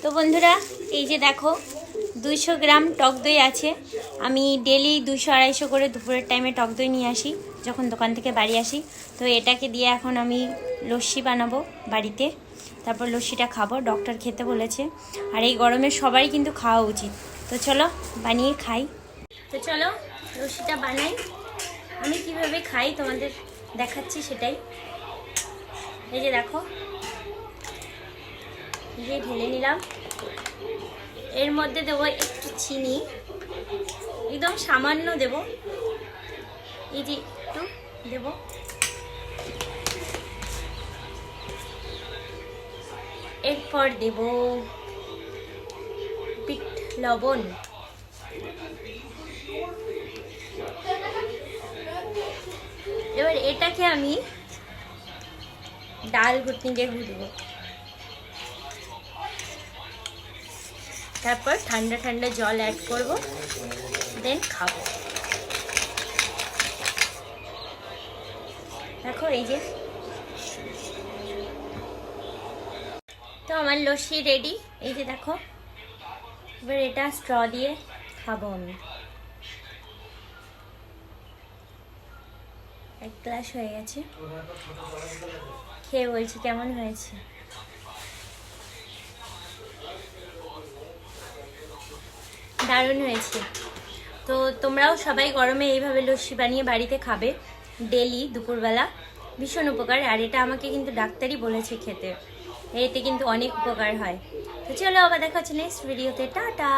তো বন্ধুরা এই যে দেখো 200 গ্রাম টক দই আছে। আমি ডেলি 200-250 করে দুপুরের টাইমে টক দই নিয়ে আসি যখন দোকান থেকে বাড়ি আসি। তো এটাকে দিয়ে এখন আমি লস্যি বানাবো বাড়িতে, তারপর লস্যিটা খাবো, ডক্টর খেতে বলেছে। আর এই গরমে সবারই কিন্তু খাওয়া উচিত। তো চলো বানিয়ে খাই। তো চলো লস্যিটা বানাই। আমি কিভাবে খাই তোমাদের দেখাচ্ছি সেটাই। এই যে দেখো, দিয়ে ঢেলে নিলাম। এর মধ্যে দেবো একটু চিনি, একদম সামান্য দেব, এই যে একটু দেব। এরপর দেব বিট লবণ, এবার এটাকে আমি ডাল ঘুটনি দিয়ে ঘুটবো। তারপর ঠান্ডা ঠান্ডা জল অ্যাড করব, দেন খাবো। দেখো এই যে, তো আমার লস্যি রেডি। এই যে দেখো, এবার এটা স্ট্র দিয়ে খাবো আমি। এক গ্লাস হয়ে গেছে, খেয়ে বলছি কেমন হয়েছে। দারুণ হয়েছে। তো তোমরাও সবাই গরমে এইভাবে লস্যি বানিয়ে বাড়িতে খাবে ডেলি দুপুরবেলা, ভীষণ উপকার। আর এটা আমাকে কিন্তু ডাক্তারই বলেছে খেতে, এতে কিন্তু অনেক উপকার হয়। তো চলো আবার দেখা হচ্ছে নেক্সট ভিডিওতে, টাটা।